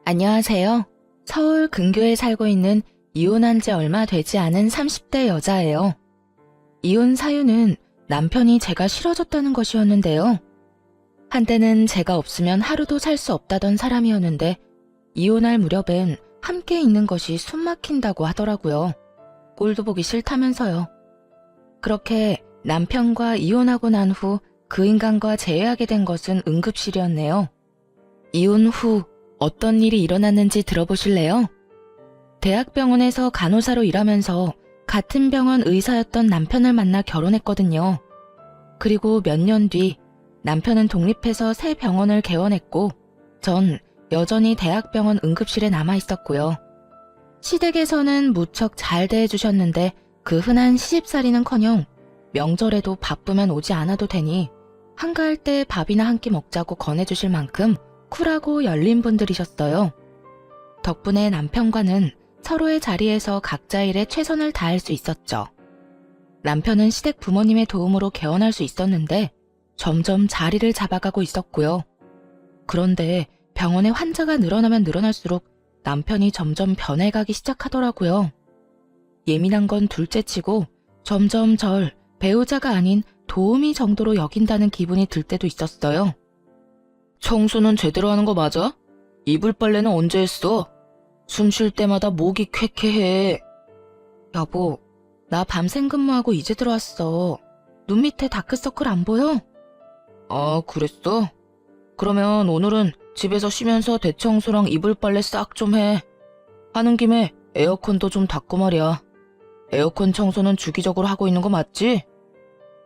안녕하세요. 서울 근교에 살고 있는 이혼한 지 얼마 되지 않은 30대 여자예요. 이혼 사유는 남편이 제가 싫어졌다는 것이었는데요. 한때는 제가 없으면 하루도 살 수 없다던 사람이었는데 이혼할 무렵엔 함께 있는 것이 숨 막힌다고 하더라고요. 꼴도 보기 싫다면서요. 그렇게 남편과 이혼하고 난 후 그 인간과 재회하게 된 것은 응급실이었네요. 이혼 후 어떤 일이 일어났는지 들어보실래요? 대학병원에서 간호사로 일하면서 같은 병원 의사였던 남편을 만나 결혼했거든요. 그리고 몇 년 뒤 남편은 독립해서 새 병원을 개원했고 전 여전히 대학병원 응급실에 남아 있었고요. 시댁에서는 무척 잘 대해주셨는데 그 흔한 시집살이는커녕 명절에도 바쁘면 오지 않아도 되니 한가할 때 밥이나 한 끼 먹자고 권해주실 만큼 쿨하고 열린 분들이셨어요. 덕분에 남편과는 서로의 자리에서 각자 일에 최선을 다할 수 있었죠. 남편은 시댁 부모님의 도움으로 개원할 수 있었는데 점점 자리를 잡아가고 있었고요. 그런데 병원에 환자가 늘어나면 늘어날수록 남편이 점점 변해가기 시작하더라고요. 예민한 건 둘째치고 점점 절 배우자가 아닌 도우미 정도로 여긴다는 기분이 들 때도 있었어요. 청소는 제대로 하는 거 맞아? 이불 빨래는 언제 했어? 숨 쉴 때마다 목이 쾌쾌해. 여보, 나 밤샘 근무하고 이제 들어왔어. 눈 밑에 다크서클 안 보여? 아, 그랬어? 그러면 오늘은 집에서 쉬면서 대청소랑 이불 빨래 싹 좀 해. 하는 김에 에어컨도 좀 닦고 말이야. 에어컨 청소는 주기적으로 하고 있는 거 맞지?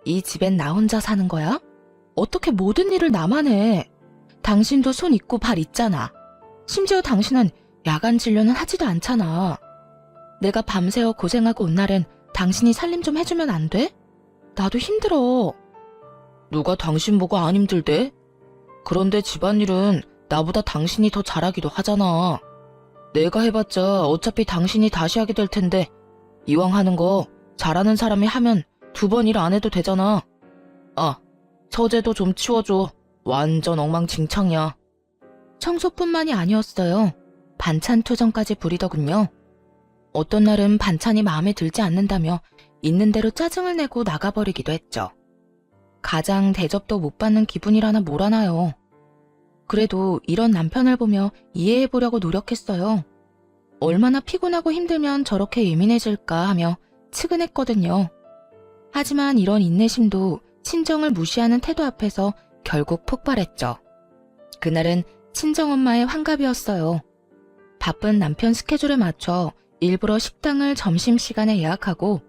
이 집엔 나 혼자 사는 거야? 어떻게 모든 일을 나만 해? 당신도 손 있고 발 있잖아. 심지어 당신은 야간 진료는 하지도 않잖아. 내가 밤새워 고생하고 온 날엔 당신이 살림 좀 해주면 안 돼? 나도 힘들어. 누가 당신 보고 안 힘들대? 그런데 집안일은 나보다 당신이 더 잘하기도 하잖아. 내가 해봤자 어차피 당신이 다시 하게 될 텐데 이왕 하는 거 잘하는 사람이 하면 2번 일 안 해도 되잖아. 아, 서재도 좀 치워줘. 완전 엉망진창이야. 청소뿐만이 아니었어요. 반찬 투정까지 부리더군요. 어떤 날은 반찬이 마음에 들지 않는다며 있는 대로 짜증을 내고 나가버리기도 했죠. 가장 대접도 못 받는 기분이라나 뭐라나요. 그래도 이런 남편을 보며 이해해보려고 노력했어요. 얼마나 피곤하고 힘들면 저렇게 예민해질까 하며 측은했거든요. 하지만 이런 인내심도 친정을 무시하는 태도 앞에서 결국 폭발했죠. 그날은 친정엄마의 환갑이었어요. 바쁜 남편 스케줄에 맞춰 일부러 식당을 점심시간에 예약하고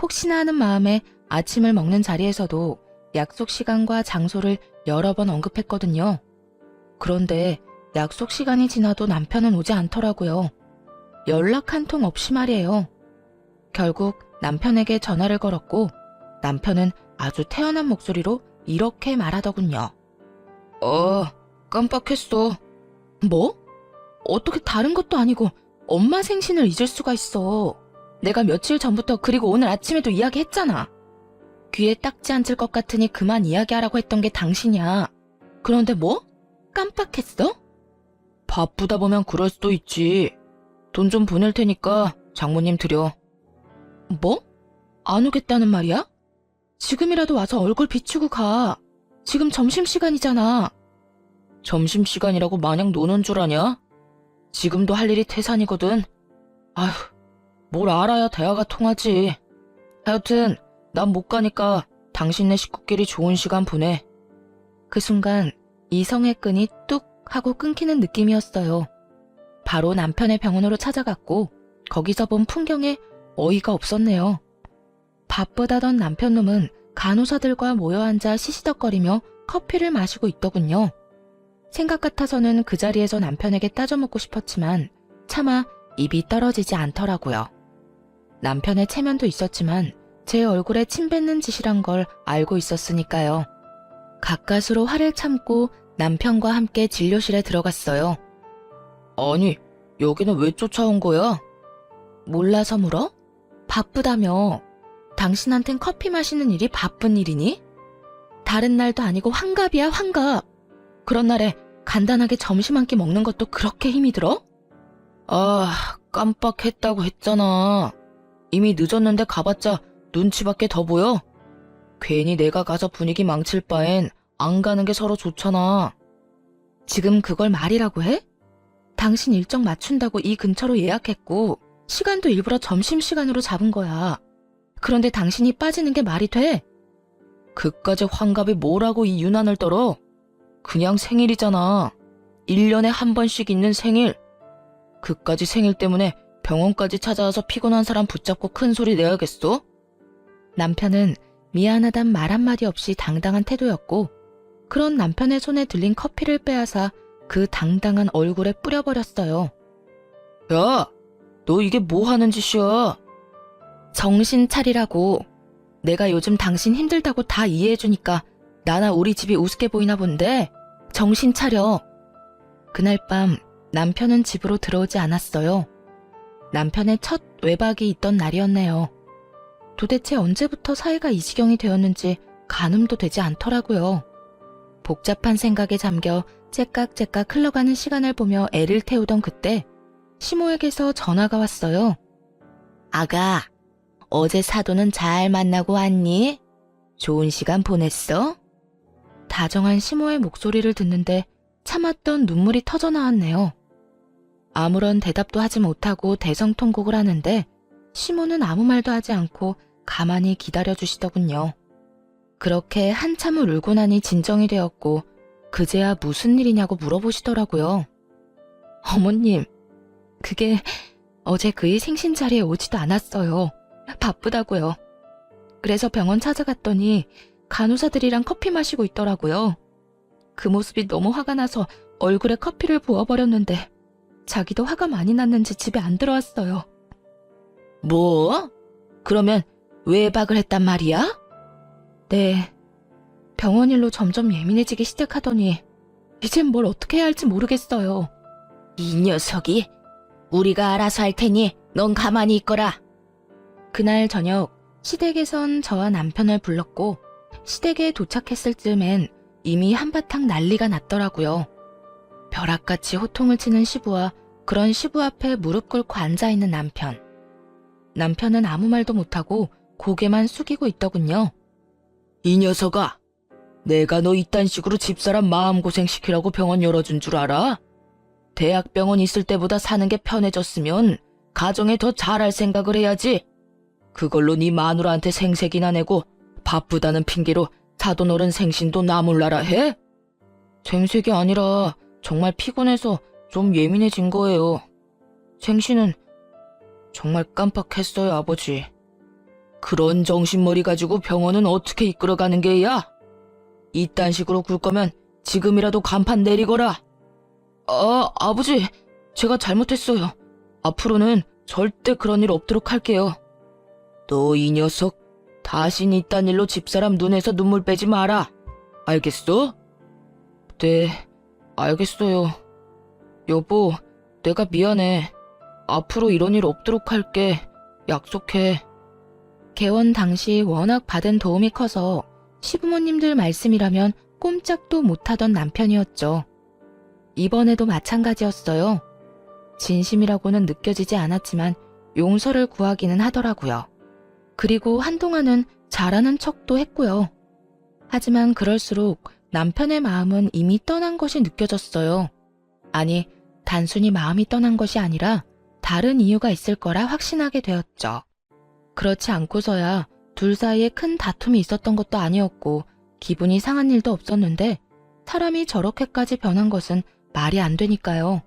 혹시나 하는 마음에 아침을 먹는 자리에서도 약속 시간과 장소를 여러 번 언급했거든요. 그런데 약속 시간이 지나도 남편은 오지 않더라고요. 연락 한 통 없이 말이에요. 결국 남편에게 전화를 걸었고 남편은 아주 태연한 목소리로 이렇게 말하더군요. 깜빡했어. 뭐? 어떻게 다른 것도 아니고 엄마 생신을 잊을 수가 있어. 내가 며칠 전부터 그리고 오늘 아침에도 이야기했잖아. 귀에 딱지 앉을 것 같으니 그만 이야기하라고 했던 게 당신이야. 그런데 뭐? 깜빡했어? 바쁘다 보면 그럴 수도 있지. 돈 좀 보낼 테니까 장모님 드려. 뭐? 안 오겠다는 말이야? 지금이라도 와서 얼굴 비추고 가. 지금 점심시간이잖아. 점심시간이라고 마냥 노는 줄 아냐? 지금도 할 일이 태산이거든. 아휴, 뭘 알아야 대화가 통하지. 하여튼 난 못 가니까 당신네 식구끼리 좋은 시간 보내. 그 순간 이성의 끈이 뚝 하고 끊기는 느낌이었어요. 바로 남편의 병원으로 찾아갔고 거기서 본 풍경에 어이가 없었네요. 바쁘다던 남편놈은 간호사들과 모여 앉아 시시덕거리며 커피를 마시고 있더군요. 생각 같아서는 그 자리에서 남편에게 따져먹고 싶었지만 차마 입이 떨어지지 않더라고요. 남편의 체면도 있었지만 제 얼굴에 침 뱉는 짓이란 걸 알고 있었으니까요. 가까스로 화를 참고 남편과 함께 진료실에 들어갔어요. 아니, 여기는 왜 쫓아온 거야? 몰라서 물어? 바쁘다며. 당신한텐 커피 마시는 일이 바쁜 일이니? 다른 날도 아니고 환갑이야, 환갑. 그런 날에 간단하게 점심 한 끼 먹는 것도 그렇게 힘이 들어? 아, 깜빡했다고 했잖아. 이미 늦었는데 가봤자 눈치밖에 더 보여? 괜히 내가 가서 분위기 망칠 바엔 안 가는 게 서로 좋잖아. 지금 그걸 말이라고 해? 당신 일정 맞춘다고 이 근처로 예약했고 시간도 일부러 점심시간으로 잡은 거야. 그런데 당신이 빠지는 게 말이 돼? 그까지 환갑이 뭐라고 이 유난을 떨어? 그냥 생일이잖아. 1년에 한 번씩 있는 생일. 그까지 생일 때문에 병원까지 찾아와서 피곤한 사람 붙잡고 큰 소리 내야겠어? 남편은 미안하단 말 한마디 없이 당당한 태도였고, 그런 남편의 손에 들린 커피를 빼앗아 그 당당한 얼굴에 뿌려버렸어요. 야, 너 이게 뭐 하는 짓이야? 정신 차리라고. 내가 요즘 당신 힘들다고 다 이해해주니까 나나 우리 집이 우습게 보이나 본데 정신 차려. 그날 밤 남편은 집으로 들어오지 않았어요. 남편의 첫 외박이 있던 날이었네요. 도대체 언제부터 사이가 이 지경이 되었는지 가늠도 되지 않더라고요. 복잡한 생각에 잠겨 째깍째깍 흘러가는 시간을 보며 애를 태우던 그때 시모에게서 전화가 왔어요. 아가, 어제 사돈은 잘 만나고 왔니? 좋은 시간 보냈어? 다정한 시모의 목소리를 듣는데 참았던 눈물이 터져 나왔네요. 아무런 대답도 하지 못하고 대성통곡을 하는데 시모는 아무 말도 하지 않고 가만히 기다려주시더군요. 그렇게 한참을 울고 나니 진정이 되었고 그제야 무슨 일이냐고 물어보시더라고요. 어머님, 그게 어제 그의 생신 자리에 오지도 않았어요. 바쁘다고요. 그래서 병원 찾아갔더니 간호사들이랑 커피 마시고 있더라고요. 그 모습이 너무 화가 나서 얼굴에 커피를 부어버렸는데 자기도 화가 많이 났는지 집에 안 들어왔어요. 뭐? 그러면 외박을 했단 말이야? 네. 병원 일로 점점 예민해지기 시작하더니 이젠 뭘 어떻게 해야 할지 모르겠어요. 이 녀석이 우리가 알아서 할 테니 넌 가만히 있거라. 그날 저녁 시댁에선 저와 남편을 불렀고 시댁에 도착했을 즈음엔 이미 한바탕 난리가 났더라고요. 벼락같이 호통을 치는 시부와 그런 시부 앞에 무릎 꿇고 앉아있는 남편. 남편은 아무 말도 못하고 고개만 숙이고 있더군요. 이 녀석아, 내가 너 이딴 식으로 집사람 마음고생시키라고 병원 열어준 줄 알아? 대학병원 있을 때보다 사는 게 편해졌으면 가정에 더 잘할 생각을 해야지. 그걸로 네 마누라한테 생색이나 내고 바쁘다는 핑계로 사돈 어른 생신도 나몰라라 해? 생색이 아니라 정말 피곤해서 좀 예민해진 거예요. 생신은 정말 깜빡했어요, 아버지. 그런 정신머리 가지고 병원은 어떻게 이끌어가는 게야? 이딴 식으로 굴 거면 지금이라도 간판 내리거라. 아버지, 제가 잘못했어요. 앞으로는 절대 그런 일 없도록 할게요. 너 이 녀석, 다신 이딴 일로 집사람 눈에서 눈물 빼지 마라. 알겠어? 네, 알겠어요. 여보, 내가 미안해. 앞으로 이런 일 없도록 할게. 약속해. 개원 당시 워낙 받은 도움이 커서 시부모님들 말씀이라면 꼼짝도 못하던 남편이었죠. 이번에도 마찬가지였어요. 진심이라고는 느껴지지 않았지만 용서를 구하기는 하더라고요. 그리고 한동안은 잘하는 척도 했고요. 하지만 그럴수록 남편의 마음은 이미 떠난 것이 느껴졌어요. 아니, 단순히 마음이 떠난 것이 아니라 다른 이유가 있을 거라 확신하게 되었죠. 그렇지 않고서야 둘 사이에 큰 다툼이 있었던 것도 아니었고 기분이 상한 일도 없었는데 사람이 저렇게까지 변한 것은 말이 안 되니까요.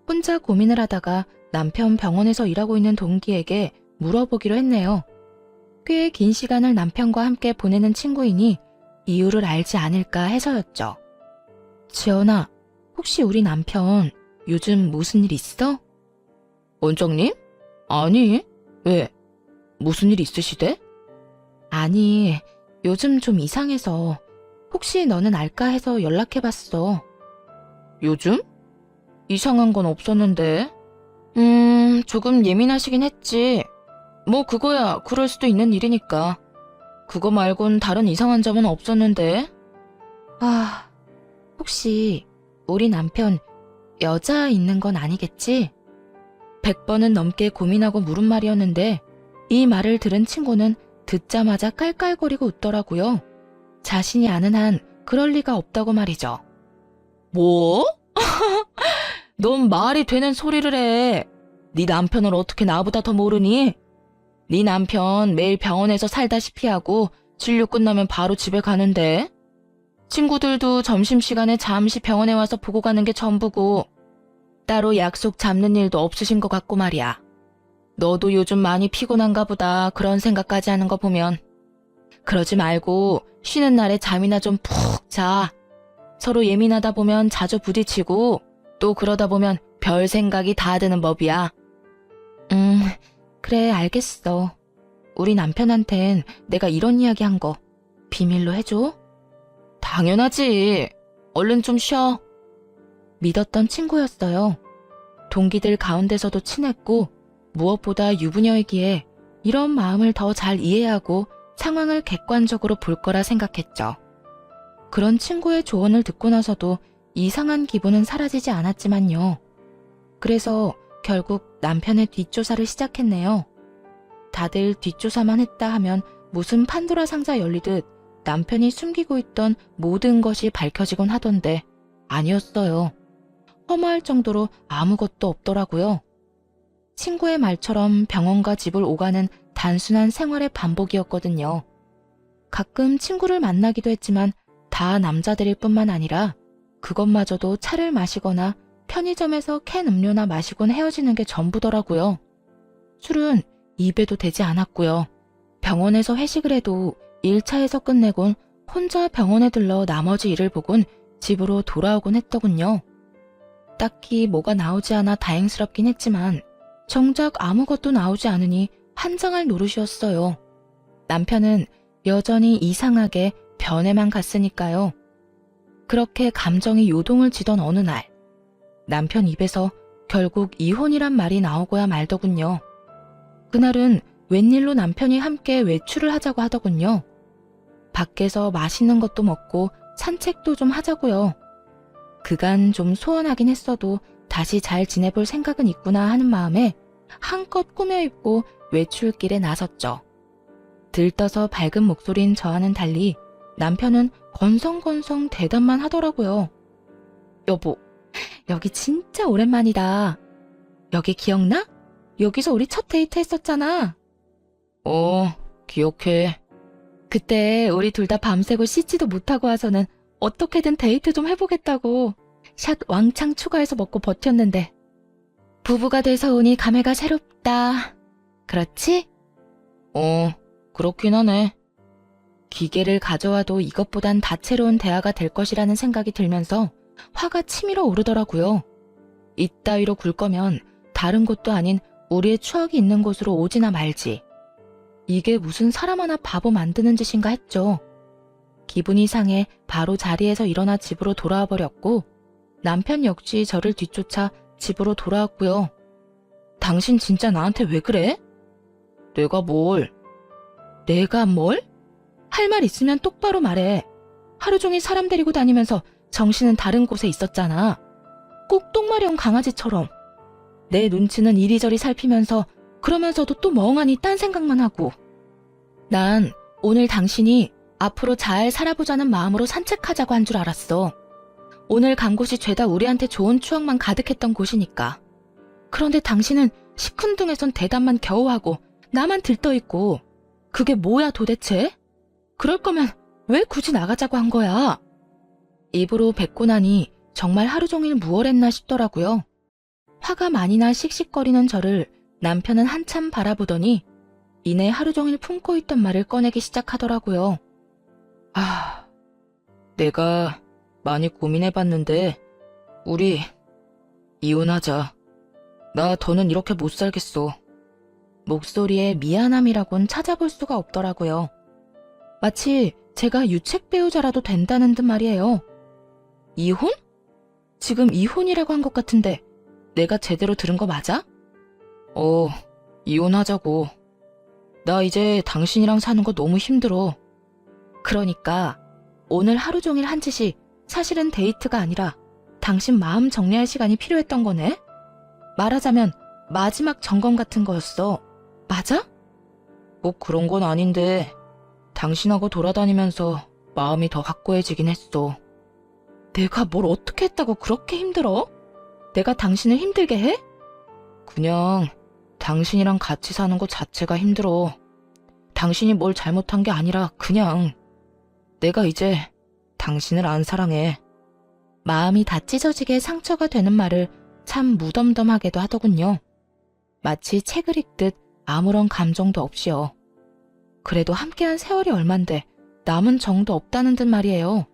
혼자 고민을 하다가 남편 병원에서 일하고 있는 동기에게 물어보기로 했네요. 꽤 긴 시간을 남편과 함께 보내는 친구이니 이유를 알지 않을까 해서였죠. 지연아, 혹시 우리 남편 요즘 무슨 일 있어? 원장님? 아니, 왜? 무슨 일 있으시대? 아니, 요즘 좀 이상해서 혹시 너는 알까 해서 연락해봤어. 요즘? 이상한 건 없었는데. 조금 예민하시긴 했지. 뭐 그거야 그럴 수도 있는 일이니까. 그거 말곤 다른 이상한 점은 없었는데. 혹시 우리 남편 여자 있는 건 아니겠지? 100번은 넘게 고민하고 물은 말이었는데 이 말을 들은 친구는 듣자마자 깔깔거리고 웃더라고요. 자신이 아는 한 그럴 리가 없다고 말이죠. 뭐? 넌 말이 되는 소리를 해. 네 남편을 어떻게 나보다 더 모르니? 네 남편 매일 병원에서 살다시피 하고 진료 끝나면 바로 집에 가는데 친구들도 점심시간에 잠시 병원에 와서 보고 가는 게 전부고 따로 약속 잡는 일도 없으신 것 같고 말이야. 너도 요즘 많이 피곤한가 보다 그런 생각까지 하는 거 보면. 그러지 말고 쉬는 날에 잠이나 좀 푹 자. 서로 예민하다 보면 자주 부딪히고 또 그러다 보면 별 생각이 다 드는 법이야. 그래 알겠어. 우리 남편한텐 내가 이런 이야기 한 거 비밀로 해줘? 당연하지. 얼른 좀 쉬어. 믿었던 친구였어요. 동기들 가운데서도 친했고 무엇보다 유부녀이기에 이런 마음을 더 잘 이해하고 상황을 객관적으로 볼 거라 생각했죠. 그런 친구의 조언을 듣고 나서도 이상한 기분은 사라지지 않았지만요. 그래서 결국 남편의 뒷조사를 시작했네요. 다들 뒷조사만 했다 하면 무슨 판도라 상자 열리듯 남편이 숨기고 있던 모든 것이 밝혀지곤 하던데 아니었어요. 허무할 정도로 아무것도 없더라고요. 친구의 말처럼 병원과 집을 오가는 단순한 생활의 반복이었거든요. 가끔 친구를 만나기도 했지만 다 남자들일 뿐만 아니라 그것마저도 차를 마시거나 편의점에서 캔 음료나 마시곤 헤어지는 게 전부더라고요. 술은 입에도 대지 않았고요. 병원에서 회식을 해도 1차에서 끝내곤 혼자 병원에 들러 나머지 일을 보곤 집으로 돌아오곤 했더군요. 딱히 뭐가 나오지 않아 다행스럽긴 했지만 정작 아무것도 나오지 않으니 한장할 노릇이었어요. 남편은 여전히 이상하게 변해만 갔으니까요. 그렇게 감정이 요동을 지던 어느 날 남편 입에서 결국 이혼이란 말이 나오고야 말더군요. 그날은 웬일로 남편이 함께 외출을 하자고 하더군요. 밖에서 맛있는 것도 먹고 산책도 좀 하자고요. 그간 좀 소원하긴 했어도 다시 잘 지내볼 생각은 있구나 하는 마음에 한껏 꾸며입고 외출길에 나섰죠. 들떠서 밝은 목소리인 저와는 달리 남편은 건성건성 대답만 하더라고요. 여보, 여기 진짜 오랜만이다. 여기 기억나? 여기서 우리 첫 데이트 했었잖아. 기억해. 그때 우리 둘 다 밤새고 씻지도 못하고 와서는 어떻게든 데이트 좀 해보겠다고 샷 왕창 추가해서 먹고 버텼는데 부부가 돼서 오니 감회가 새롭다. 그렇지? 그렇긴 하네. 기계를 가져와도 이것보단 다채로운 대화가 될 것이라는 생각이 들면서 화가 치밀어 오르더라고요. 이따위로 굴 거면 다른 곳도 아닌 우리의 추억이 있는 곳으로 오지나 말지. 이게 무슨 사람 하나 바보 만드는 짓인가 했죠. 기분이 상해 바로 자리에서 일어나 집으로 돌아와 버렸고 남편 역시 저를 뒤쫓아 집으로 돌아왔고요. 당신 진짜 나한테 왜 그래? 내가 뭘? 내가 뭘? 할 말 있으면 똑바로 말해. 하루 종일 사람 데리고 다니면서 정신은 다른 곳에 있었잖아. 꼭 똥마려운 강아지처럼. 내 눈치는 이리저리 살피면서 그러면서도 또 멍하니 딴 생각만 하고. 난 오늘 당신이 앞으로 잘 살아보자는 마음으로 산책하자고 한 줄 알았어. 오늘 간 곳이 죄다 우리한테 좋은 추억만 가득했던 곳이니까. 그런데 당신은 시큰둥해선 대답만 겨우 하고 나만 들떠있고. 그게 뭐야 도대체? 그럴 거면 왜 굳이 나가자고 한 거야? 입으로 뱉고 나니 정말 하루 종일 무얼했나 싶더라고요. 화가 많이 나 씩씩거리는 저를 남편은 한참 바라보더니 이내 하루 종일 품고 있던 말을 꺼내기 시작하더라고요. 내가 많이 고민해봤는데 우리 이혼하자. 나 더는 이렇게 못 살겠어. 목소리에 미안함이라곤 찾아볼 수가 없더라고요. 마치 제가 유책 배우자라도 된다는 듯 말이에요. 이혼? 지금 이혼이라고 한 것 같은데 내가 제대로 들은 거 맞아? 이혼하자고. 나 이제 당신이랑 사는 거 너무 힘들어. 그러니까 오늘 하루 종일 한 짓이 사실은 데이트가 아니라 당신 마음 정리할 시간이 필요했던 거네? 말하자면 마지막 점검 같은 거였어. 맞아? 꼭 그런 건 아닌데 당신하고 돌아다니면서 마음이 더 확고해지긴 했어. 내가 뭘 어떻게 했다고 그렇게 힘들어? 내가 당신을 힘들게 해? 그냥 당신이랑 같이 사는 것 자체가 힘들어. 당신이 뭘 잘못한 게 아니라 그냥 내가 이제 당신을 안 사랑해. 마음이 다 찢어지게 상처가 되는 말을 참 무덤덤하게도 하더군요. 마치 책을 읽듯 아무런 감정도 없이요. 그래도 함께한 세월이 얼만데 남은 정도 없다는 듯 말이에요.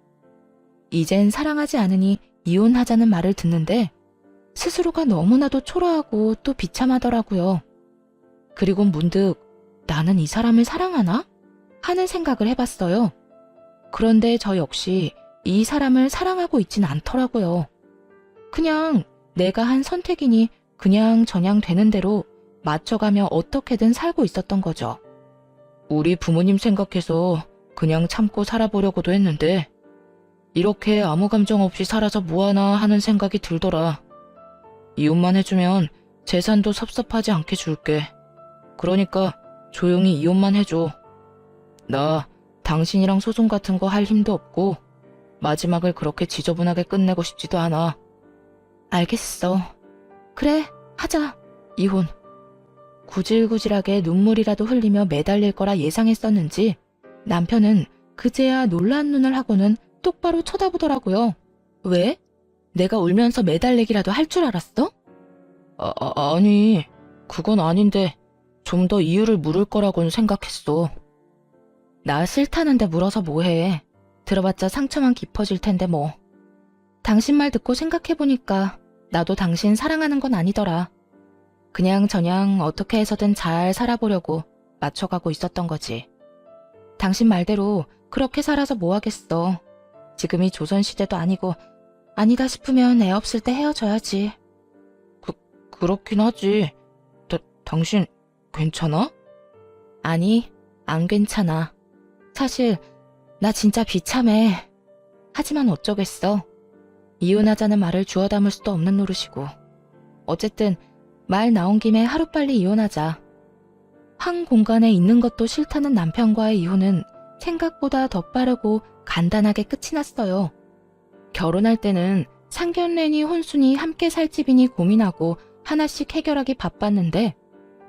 이젠 사랑하지 않으니 이혼하자는 말을 듣는데 스스로가 너무나도 초라하고 또 비참하더라고요. 그리고 문득 나는 이 사람을 사랑하나? 하는 생각을 해봤어요. 그런데 저 역시 이 사람을 사랑하고 있진 않더라고요. 그냥 내가 한 선택이니 그냥 저냥 되는 대로 맞춰가며 어떻게든 살고 있었던 거죠. 우리 부모님 생각해서 그냥 참고 살아보려고도 했는데 이렇게 아무 감정 없이 살아서 뭐하나 하는 생각이 들더라. 이혼만 해주면 재산도 섭섭하지 않게 줄게. 그러니까 조용히 이혼만 해줘. 나 당신이랑 소송 같은 거 할 힘도 없고 마지막을 그렇게 지저분하게 끝내고 싶지도 않아. 알겠어. 그래, 하자. 이혼. 구질구질하게 눈물이라도 흘리며 매달릴 거라 예상했었는지 남편은 그제야 놀란 눈을 하고는 똑바로 쳐다보더라고요. 왜? 내가 울면서 매달리기라도 할 줄 알았어? 아니, 그건 아닌데 좀 더 이유를 물을 거라고는 생각했어. 나 싫다는데 물어서 뭐해. 들어봤자 상처만 깊어질 텐데 뭐. 당신 말 듣고 생각해보니까 나도 당신 사랑하는 건 아니더라. 그냥 저냥 어떻게 해서든 잘 살아보려고 맞춰가고 있었던 거지. 당신 말대로 그렇게 살아서 뭐 하겠어. 지금이 조선시대도 아니고 아니다 싶으면 애 없을 때 헤어져야지. 그렇긴 하지. 당신 괜찮아? 아니, 안 괜찮아. 사실 나 진짜 비참해. 하지만 어쩌겠어. 이혼하자는 말을 주워 담을 수도 없는 노릇이고. 어쨌든 말 나온 김에 하루빨리 이혼하자. 한 공간에 있는 것도 싫다는 남편과의 이혼은 생각보다 더 빠르고 간단하게 끝이 났어요. 결혼할 때는 상견례니 혼수니 함께 살 집이니 고민하고 하나씩 해결하기 바빴는데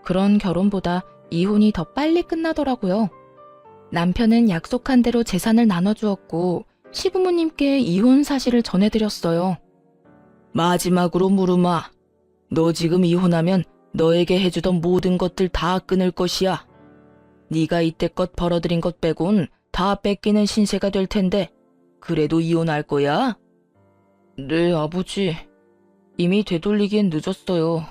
그런 결혼보다 이혼이 더 빨리 끝나더라고요. 남편은 약속한 대로 재산을 나눠주었고 시부모님께 이혼 사실을 전해드렸어요. 마지막으로 물으마. 너 지금 이혼하면 너에게 해주던 모든 것들 다 끊을 것이야. 네가 이때껏 벌어들인 것 빼곤 다 뺏기는 신세가 될 텐데 그래도 이혼할 거야? 네, 아버지. 이미 되돌리기엔 늦었어요.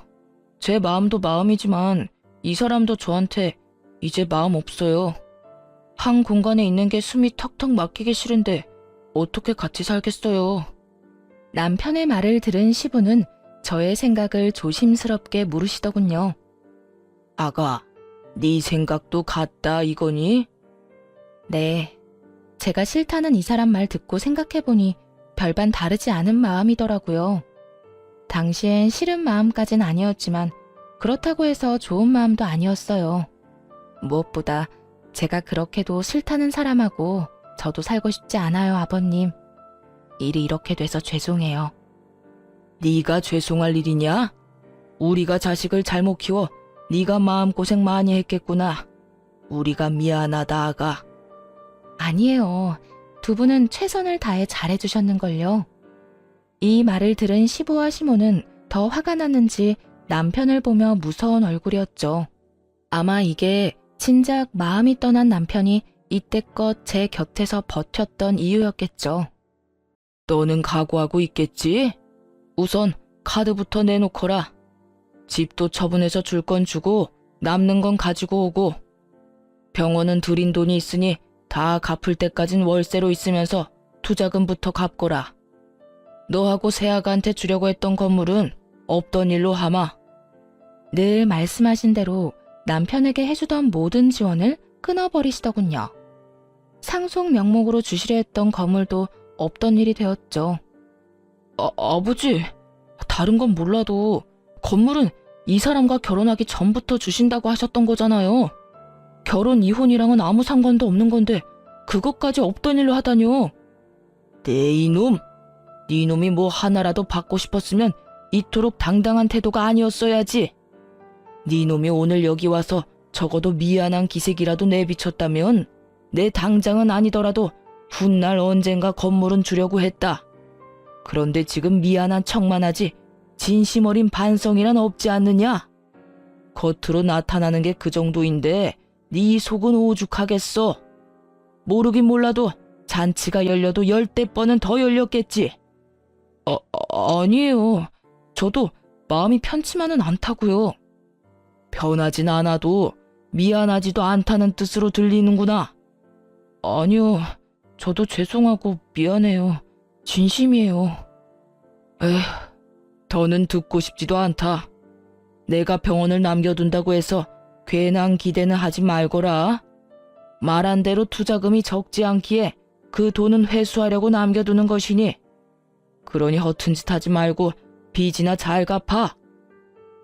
제 마음도 마음이지만 이 사람도 저한테 이제 마음 없어요. 한 공간에 있는 게 숨이 턱턱 막히기 싫은데 어떻게 같이 살겠어요. 남편의 말을 들은 시부는 저의 생각을 조심스럽게 물으시더군요. 아가, 네 생각도 같다 이거니? 네. 제가 싫다는 이 사람 말 듣고 생각해보니 별반 다르지 않은 마음이더라고요. 당시엔 싫은 마음까진 아니었지만 그렇다고 해서 좋은 마음도 아니었어요. 무엇보다 제가 그렇게도 싫다는 사람하고 저도 살고 싶지 않아요, 아버님. 일이 이렇게 돼서 죄송해요. 네가 죄송할 일이냐? 우리가 자식을 잘못 키워 네가 마음고생 많이 했겠구나. 우리가 미안하다, 아가. 아니에요. 두 분은 최선을 다해 잘해주셨는걸요. 이 말을 들은 시부와 시모는 더 화가 났는지 남편을 보며 무서운 얼굴이었죠. 아마 이게 진작 마음이 떠난 남편이 이때껏 제 곁에서 버텼던 이유였겠죠. 너는 각오하고 있겠지? 우선 카드부터 내놓거라. 집도 처분해서 줄 건 주고 남는 건 가지고 오고 병원은 들인 돈이 있으니 다 갚을 때까진 월세로 있으면서 투자금부터 갚거라. 너하고 새아가한테 주려고 했던 건물은 없던 일로 하마. 늘 말씀하신 대로 남편에게 해주던 모든 지원을 끊어버리시더군요. 상속 명목으로 주시려 했던 건물도 없던 일이 되었죠. 아버지, 다른 건 몰라도 건물은 이 사람과 결혼하기 전부터 주신다고 하셨던 거잖아요. 결혼 이혼이랑은 아무 상관도 없는 건데 그것까지 없던 일로 하다뇨. 네 이놈, 네 놈이 뭐 하나라도 받고 싶었으면 이토록 당당한 태도가 아니었어야지. 네 놈이 오늘 여기 와서 적어도 미안한 기색이라도 내비쳤다면 내 당장은 아니더라도 훗날 언젠가 건물은 주려고 했다. 그런데 지금 미안한 척만 하지 진심 어린 반성이란 없지 않느냐? 겉으로 나타나는 게 그 정도인데 네 속은 오죽하겠어. 모르긴 몰라도 잔치가 열려도 10대 번은 더 열렸겠지. 아니에요. 저도 마음이 편치만은 않다고요. 편하진 않아도 미안하지도 않다는 뜻으로 들리는구나. 아니요. 저도 죄송하고 미안해요. 진심이에요. 에휴, 더는 듣고 싶지도 않다. 내가 병원을 남겨둔다고 해서 괜한 기대는 하지 말거라. 말한 대로 투자금이 적지 않기에 그 돈은 회수하려고 남겨두는 것이니 그러니 허튼 짓 하지 말고 빚이나 잘 갚아.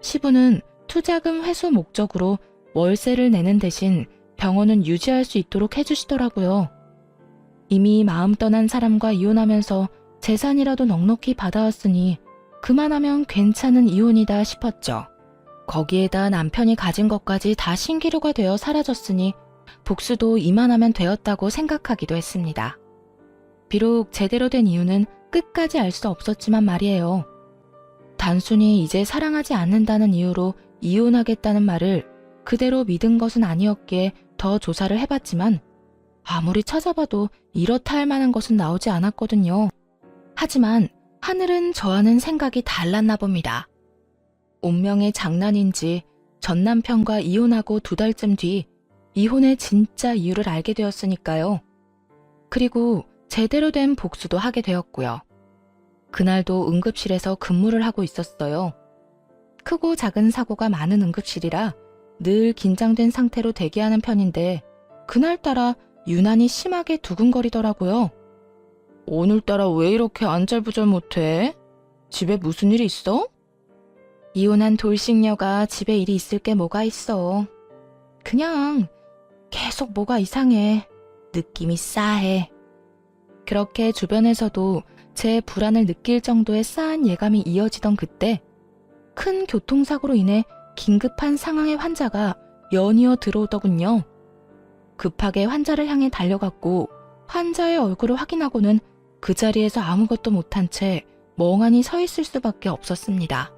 시부는 투자금 회수 목적으로 월세를 내는 대신 병원은 유지할 수 있도록 해주시더라고요. 이미 마음 떠난 사람과 이혼하면서 재산이라도 넉넉히 받아왔으니 그만하면 괜찮은 이혼이다 싶었죠. 거기에다 남편이 가진 것까지 다 신기루가 되어 사라졌으니 복수도 이만하면 되었다고 생각하기도 했습니다. 비록 제대로 된 이유는 끝까지 알 수 없었지만 말이에요. 단순히 이제 사랑하지 않는다는 이유로 이혼하겠다는 말을 그대로 믿은 것은 아니었기에 더 조사를 해봤지만 아무리 찾아봐도 이렇다 할 만한 것은 나오지 않았거든요. 하지만 하늘은 저와는 생각이 달랐나 봅니다. 운명의 장난인지 전 남편과 이혼하고 2달쯤 뒤 이혼의 진짜 이유를 알게 되었으니까요. 그리고 제대로 된 복수도 하게 되었고요. 그날도 응급실에서 근무를 하고 있었어요. 크고 작은 사고가 많은 응급실이라 늘 긴장된 상태로 대기하는 편인데 그날따라 유난히 심하게 두근거리더라고요. 오늘따라 왜 이렇게 안절부절 못해? 집에 무슨 일 있어? 이혼한 돌싱녀가 집에 일이 있을 게 뭐가 있어. 그냥 계속 뭐가 이상해. 느낌이 싸해. 그렇게 주변에서도 제 불안을 느낄 정도의 싸한 예감이 이어지던 그때 큰 교통사고로 인해 긴급한 상황의 환자가 연이어 들어오더군요. 급하게 환자를 향해 달려갔고 환자의 얼굴을 확인하고는 그 자리에서 아무것도 못한 채 멍하니 서 있을 수밖에 없었습니다.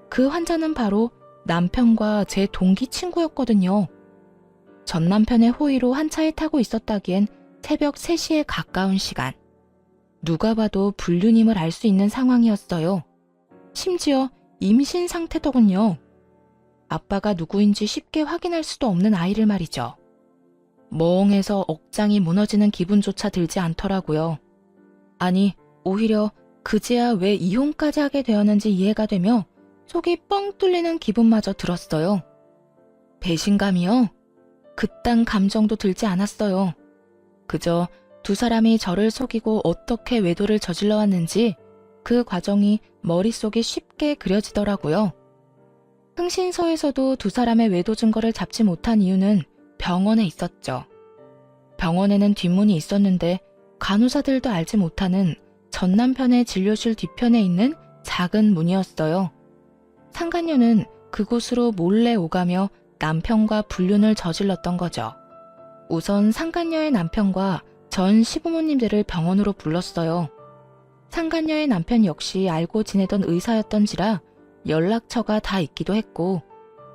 그 환자는 바로 남편과 제 동기 친구였거든요. 전 남편의 호의로 한 차에 타고 있었다기엔 새벽 3시에 가까운 시간. 누가 봐도 불륜임을 알 수 있는 상황이었어요. 심지어 임신 상태더군요. 아빠가 누구인지 쉽게 확인할 수도 없는 아이를 말이죠. 멍해서 억장이 무너지는 기분조차 들지 않더라고요. 아니, 오히려 그제야 왜 이혼까지 하게 되었는지 이해가 되며 속이 뻥 뚫리는 기분마저 들었어요. 배신감이요? 그딴 감정도 들지 않았어요. 그저 두 사람이 저를 속이고 어떻게 외도를 저질러 왔는지 그 과정이 머릿속에 쉽게 그려지더라고요. 흥신소에서도 두 사람의 외도 증거를 잡지 못한 이유는 병원에 있었죠. 병원에는 뒷문이 있었는데 간호사들도 알지 못하는 전 남편의 진료실 뒤편에 있는 작은 문이었어요. 상간녀는 그곳으로 몰래 오가며 남편과 불륜을 저질렀던 거죠. 우선 상간녀의 남편과 전 시부모님들을 병원으로 불렀어요. 상간녀의 남편 역시 알고 지내던 의사였던지라 연락처가 다 있기도 했고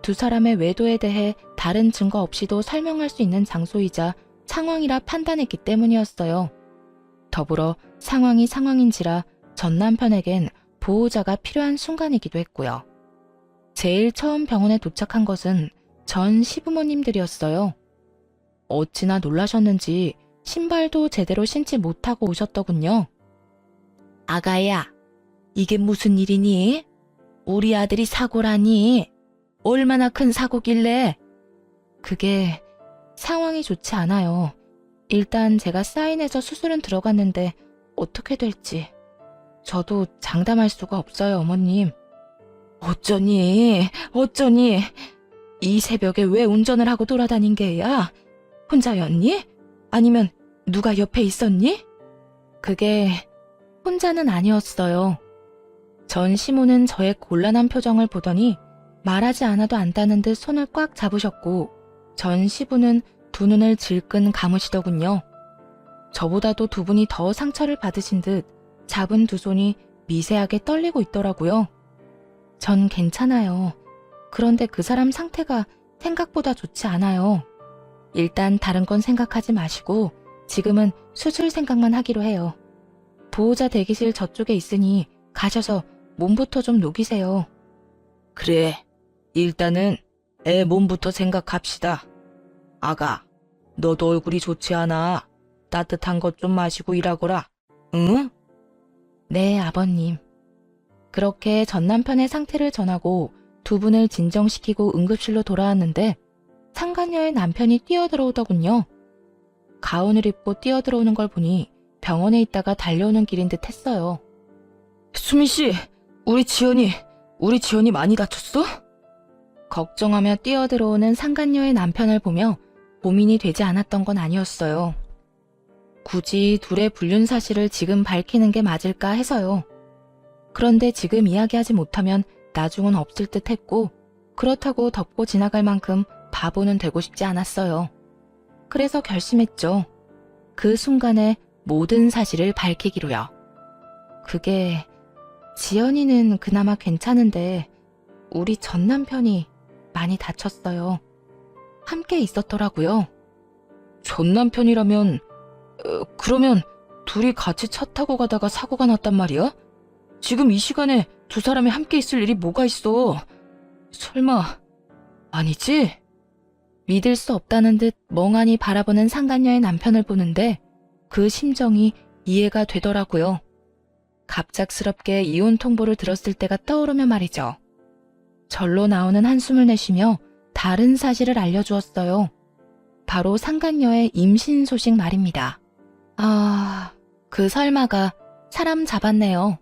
두 사람의 외도에 대해 다른 증거 없이도 설명할 수 있는 장소이자 상황이라 판단했기 때문이었어요. 더불어 상황이 상황인지라 전 남편에겐 보호자가 필요한 순간이기도 했고요. 제일 처음 병원에 도착한 것은 전 시부모님들이었어요. 어찌나 놀라셨는지 신발도 제대로 신지 못하고 오셨더군요. 아가야, 이게 무슨 일이니? 우리 아들이 사고라니? 얼마나 큰 사고길래? 그게 상황이 좋지 않아요. 일단 제가 사인해서 수술은 들어갔는데 어떻게 될지. 저도 장담할 수가 없어요, 어머님. 어쩌니? 이 새벽에 왜 운전을 하고 돌아다닌 게야? 혼자였니? 아니면 누가 옆에 있었니? 그게 혼자는 아니었어요. 전 시모는 저의 곤란한 표정을 보더니 말하지 않아도 안다는 듯 손을 꽉 잡으셨고 전 시부는 두 눈을 질끈 감으시더군요. 저보다도 두 분이 더 상처를 받으신 듯 잡은 두 손이 미세하게 떨리고 있더라고요. 전 괜찮아요. 그런데 그 사람 상태가 생각보다 좋지 않아요. 일단 다른 건 생각하지 마시고 지금은 수술 생각만 하기로 해요. 보호자 대기실 저쪽에 있으니 가셔서 몸부터 좀 녹이세요. 그래, 일단은 애 몸부터 생각합시다. 아가, 너도 얼굴이 좋지 않아. 따뜻한 것 좀 마시고 일하거라. 응? 네, 아버님. 그렇게 전 남편의 상태를 전하고 두 분을 진정시키고 응급실로 돌아왔는데 상간녀의 남편이 뛰어들어오더군요. 가운을 입고 뛰어들어오는 걸 보니 병원에 있다가 달려오는 길인 듯 했어요. 수민 씨, 우리 지연이 많이 다쳤어? 걱정하며 뛰어들어오는 상간녀의 남편을 보며 고민이 되지 않았던 건 아니었어요. 굳이 둘의 불륜 사실을 지금 밝히는 게 맞을까 해서요. 그런데 지금 이야기하지 못하면 나중은 없을 듯 했고 그렇다고 덮고 지나갈 만큼 바보는 되고 싶지 않았어요. 그래서 결심했죠. 그 순간에 모든 사실을 밝히기로요. 그게 지연이는 그나마 괜찮은데 우리 전 남편이 많이 다쳤어요. 함께 있었더라고요. 전 남편이라면 그러면 둘이 같이 차 타고 가다가 사고가 났단 말이야? 지금 이 시간에 두 사람이 함께 있을 일이 뭐가 있어? 설마 아니지? 믿을 수 없다는 듯 멍하니 바라보는 상간녀의 남편을 보는데 그 심정이 이해가 되더라고요. 갑작스럽게 이혼 통보를 들었을 때가 떠오르며 말이죠. 절로 나오는 한숨을 내쉬며 다른 사실을 알려주었어요. 바로 상간녀의 임신 소식 말입니다. 그 설마가 사람 잡았네요.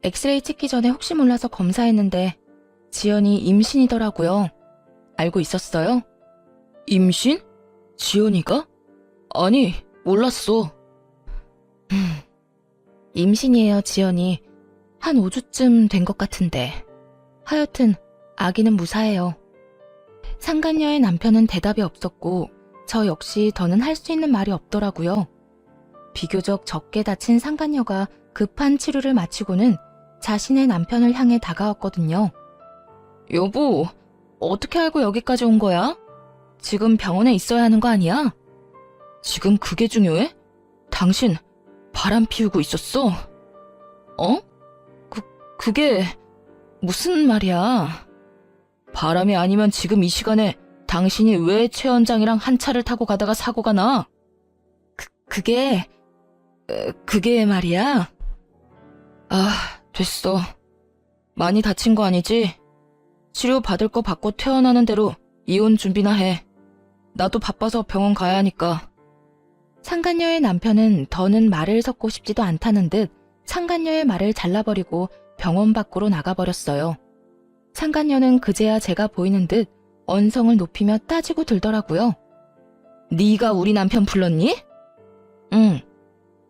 엑스레이 찍기 전에 혹시 몰라서 검사했는데 지연이 임신이더라고요. 알고 있었어요? 임신? 지연이가? 아니, 몰랐어. 임신이에요, 지연이. 한 5주쯤 된 것 같은데. 하여튼 아기는 무사해요. 상간녀의 남편은 대답이 없었고 저 역시 더는 할 수 있는 말이 없더라고요. 비교적 적게 다친 상간녀가 급한 치료를 마치고는 자신의 남편을 향해 다가왔거든요. 여보, 어떻게 알고 여기까지 온 거야? 지금 병원에 있어야 하는 거 아니야? 지금 그게 중요해? 당신 바람 피우고 있었어? 어? 그게 무슨 말이야? 바람이 아니면 지금 이 시간에 당신이 왜 최 원장이랑 한 차를 타고 가다가 사고가 나? 그게 말이야? 됐어. 많이 다친 거 아니지? 치료 받을 거 받고 퇴원하는 대로 이혼 준비나 해. 나도 바빠서 병원 가야 하니까. 상간녀의 남편은 더는 말을 섞고 싶지도 않다는 듯 상간녀의 말을 잘라버리고 병원 밖으로 나가버렸어요. 상간녀는 그제야 제가 보이는 듯 언성을 높이며 따지고 들더라고요. 네가 우리 남편 불렀니? 응.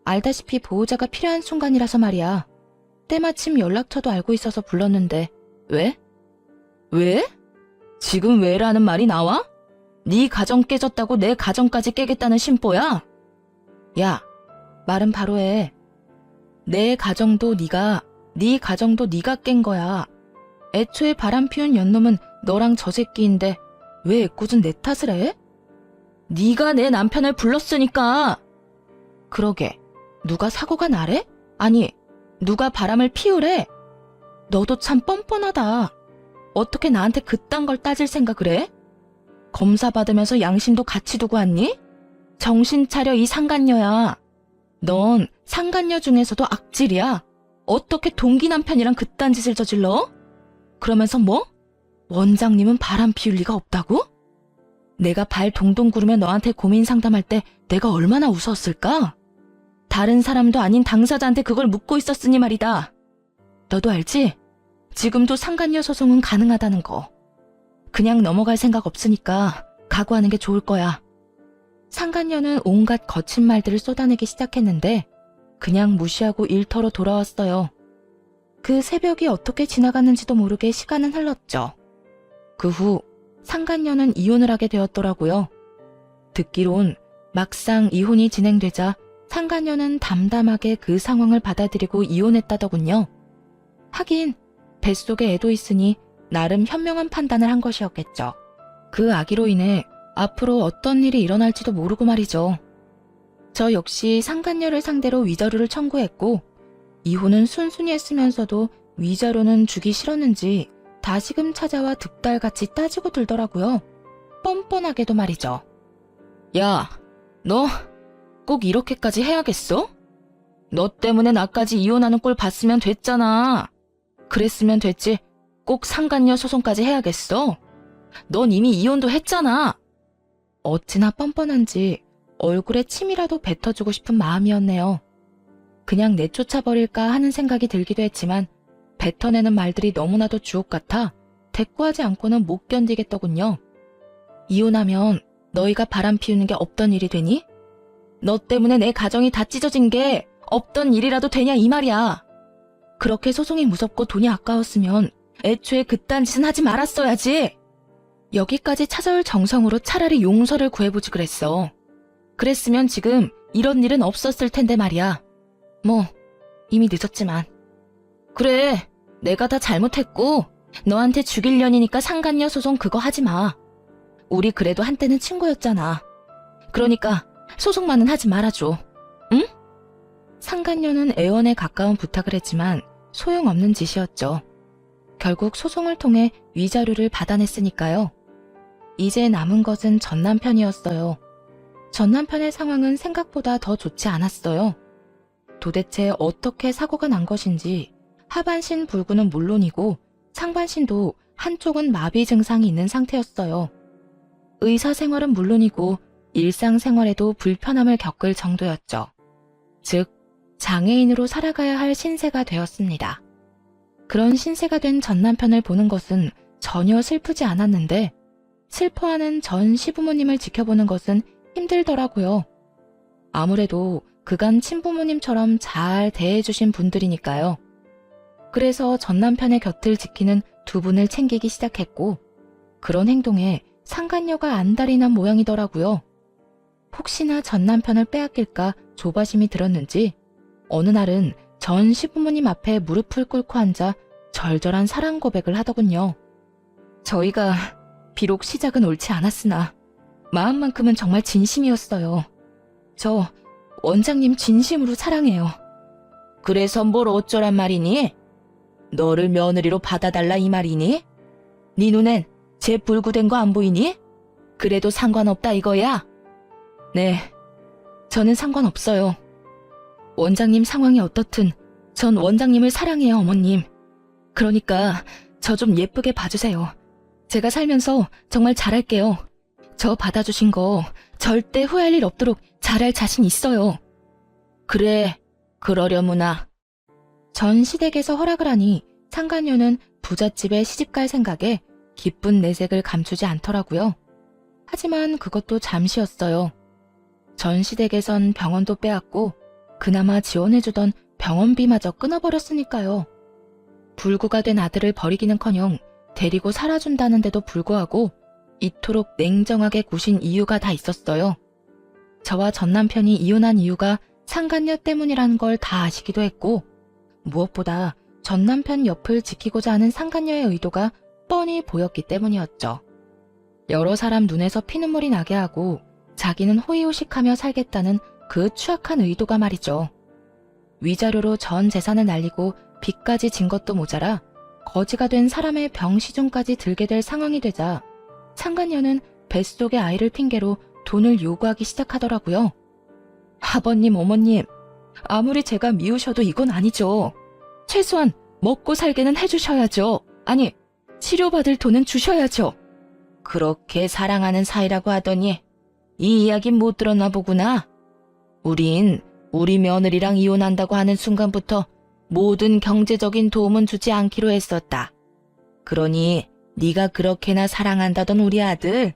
알다시피 보호자가 필요한 순간이라서 말이야. 때마침 연락처도 알고 있어서 불렀는데 왜? 왜? 지금 왜라는 말이 나와? 네 가정 깨졌다고 내 가정까지 깨겠다는 심보야? 야, 말은 바로 해. 내 가정도 네가, 네 가정도 네가 깬 거야. 애초에 바람 피운 연놈은 너랑 저 새끼인데 왜 애꿎은 내 탓을 해? 네가 내 남편을 불렀으니까. 그러게, 누가 사고가 나래? 아니, 누가 바람을 피우래? 너도 참 뻔뻔하다. 어떻게 나한테 그딴 걸 따질 생각을 해? 검사 받으면서 양심도 같이 두고 왔니? 정신 차려, 이 상간녀야. 넌 상간녀 중에서도 악질이야. 어떻게 동기 남편이랑 그딴 짓을 저질러? 그러면서 뭐? 원장님은 바람 피울 리가 없다고? 내가 발 동동 구르며 너한테 고민 상담할 때 내가 얼마나 웃었을까? 다른 사람도 아닌 당사자한테 그걸 묻고 있었으니 말이다. 너도 알지? 지금도 상간녀 소송은 가능하다는 거. 그냥 넘어갈 생각 없으니까 각오하는 게 좋을 거야. 상간녀는 온갖 거친 말들을 쏟아내기 시작했는데 그냥 무시하고 일터로 돌아왔어요. 그 새벽이 어떻게 지나갔는지도 모르게 시간은 흘렀죠. 그 후 상간녀는 이혼을 하게 되었더라고요. 듣기론 막상 이혼이 진행되자 상간녀는 담담하게 그 상황을 받아들이고 이혼했다더군요. 하긴 뱃속에 애도 있으니 나름 현명한 판단을 한 것이었겠죠. 그 아기로 인해 앞으로 어떤 일이 일어날지도 모르고 말이죠. 저 역시 상간녀를 상대로 위자료를 청구했고 이혼은 순순히 했으면서도 위자료는 주기 싫었는지 다시금 찾아와 득달같이 따지고 들더라고요. 뻔뻔하게도 말이죠. 야, 너 꼭 이렇게까지 해야겠어? 너 때문에 나까지 이혼하는 꼴 봤으면 됐잖아. 그랬으면 됐지 꼭 상간녀 소송까지 해야겠어? 넌 이미 이혼도 했잖아. 어찌나 뻔뻔한지 얼굴에 침이라도 뱉어주고 싶은 마음이었네요. 그냥 내쫓아버릴까 하는 생각이 들기도 했지만 뱉어내는 말들이 너무나도 주옥 같아 대꾸하지 않고는 못 견디겠더군요. 이혼하면 너희가 바람 피우는 게 없던 일이 되니? 너 때문에 내 가정이 다 찢어진 게 없던 일이라도 되냐 이 말이야. 그렇게 소송이 무섭고 돈이 아까웠으면 애초에 그딴 짓은 하지 말았어야지. 여기까지 찾아올 정성으로 차라리 용서를 구해보지 그랬어. 그랬으면 지금 이런 일은 없었을 텐데 말이야. 뭐 이미 늦었지만. 그래, 내가 다 잘못했고 너한테 죽일 년이니까 상간녀 소송 그거 하지 마. 우리 그래도 한때는 친구였잖아. 그러니까 소송만은 하지 말아줘. 응? 상간녀는 애원에 가까운 부탁을 했지만 소용없는 짓이었죠. 결국 소송을 통해 위자료를 받아냈으니까요. 이제 남은 것은 전 남편이었어요. 전 남편의 상황은 생각보다 더 좋지 않았어요. 도대체 어떻게 사고가 난 것인지 하반신 불구는 물론이고 상반신도 한쪽은 마비 증상이 있는 상태였어요. 의사 생활은 물론이고 일상생활에도 불편함을 겪을 정도였죠. 즉, 장애인으로 살아가야 할 신세가 되었습니다. 그런 신세가 된 전 남편을 보는 것은 전혀 슬프지 않았는데 슬퍼하는 전 시부모님을 지켜보는 것은 힘들더라고요. 아무래도 그간 친부모님처럼 잘 대해주신 분들이니까요. 그래서 전 남편의 곁을 지키는 두 분을 챙기기 시작했고 그런 행동에 상간녀가 안달이 난 모양이더라고요. 혹시나 전 남편을 빼앗길까 조바심이 들었는지 어느 날은 전 시부모님 앞에 무릎을 꿇고 앉아 절절한 사랑 고백을 하더군요. 저희가 비록 시작은 옳지 않았으나 마음만큼은 정말 진심이었어요. 저 원장님 진심으로 사랑해요. 그래서 뭘 어쩌란 말이니? 너를 며느리로 받아달라 이 말이니? 네 눈엔 제 불구된 거 안 보이니? 그래도 상관없다 이거야? 네, 저는 상관없어요. 원장님 상황이 어떻든 전 원장님을 사랑해요, 어머님. 그러니까 저 좀 예쁘게 봐주세요. 제가 살면서 정말 잘할게요. 저 받아주신 거 절대 후회할 일 없도록 잘할 자신 있어요. 그래, 그러려무나. 전 시댁에서 허락을 하니 상간녀는 부잣집에 시집갈 생각에 기쁜 내색을 감추지 않더라고요. 하지만 그것도 잠시였어요. 전 시댁에선 병원도 빼앗고 그나마 지원해주던 병원비마저 끊어버렸으니까요. 불구가 된 아들을 버리기는커녕 데리고 살아준다는데도 불구하고 이토록 냉정하게 구신 이유가 다 있었어요. 저와 전 남편이 이혼한 이유가 상간녀 때문이라는 걸 다 아시기도 했고 무엇보다 전 남편 옆을 지키고자 하는 상간녀의 의도가 뻔히 보였기 때문이었죠. 여러 사람 눈에서 피눈물이 나게 하고 자기는 호의호식하며 살겠다는 그 추악한 의도가 말이죠. 위자료로 전 재산을 날리고 빚까지 진 것도 모자라 거지가 된 사람의 병시중까지 들게 될 상황이 되자 상간녀는 뱃속의 아이를 핑계로 돈을 요구하기 시작하더라고요. 아버님, 어머님, 아무리 제가 미우셔도 이건 아니죠. 최소한 먹고 살게는 해주셔야죠. 아니, 치료받을 돈은 주셔야죠. 그렇게 사랑하는 사이라고 하더니 이 이야기 못 들었나 보구나. 우린 우리 며느리랑 이혼한다고 하는 순간부터 모든 경제적인 도움은 주지 않기로 했었다. 그러니 네가 그렇게나 사랑한다던 우리 아들,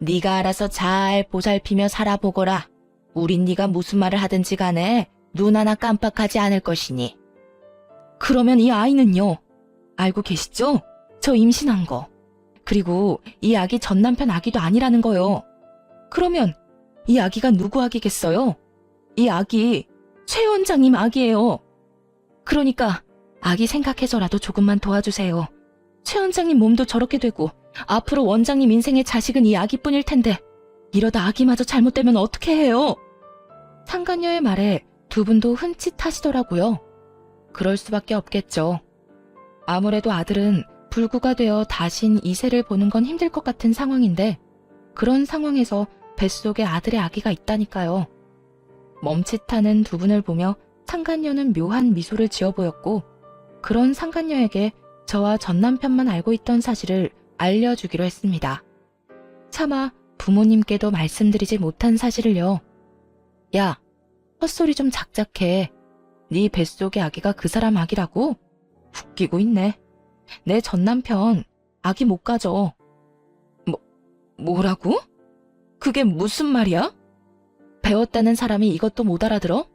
네가 알아서 잘 보살피며 살아보거라. 우린 네가 무슨 말을 하든지 간에 눈 하나 깜빡하지 않을 것이니. 그러면 이 아이는요? 알고 계시죠? 저 임신한 거. 그리고 이 아기 전 남편 아기도 아니라는 거요. 그러면 이 아기가 누구 아기겠어요? 이 아기 최 원장님 아기예요. 그러니까 아기 생각해서라도 조금만 도와주세요. 최 원장님 몸도 저렇게 되고 앞으로 원장님 인생의 자식은 이 아기뿐일 텐데 이러다 아기마저 잘못되면 어떻게 해요? 상간녀의 말에 두 분도 흠칫하시더라고요. 그럴 수밖에 없겠죠. 아무래도 아들은 불구가 되어 다신 이세를 보는 건 힘들 것 같은 상황인데 그런 상황에서 뱃속에 아들의 아기가 있다니까요. 멈칫하는 두 분을 보며 상간녀는 묘한 미소를 지어 보였고 그런 상간녀에게 저와 전 남편만 알고 있던 사실을 알려주기로 했습니다. 차마 부모님께도 말씀드리지 못한 사실을요. 야, 헛소리 좀 작작해. 네 뱃속의 아기가 그 사람 아기라고? 웃기고 있네. 내 전 남편 아기 못 가져. 뭐라고? 그게 무슨 말이야? 배웠다는 사람이 이것도 못 알아들어?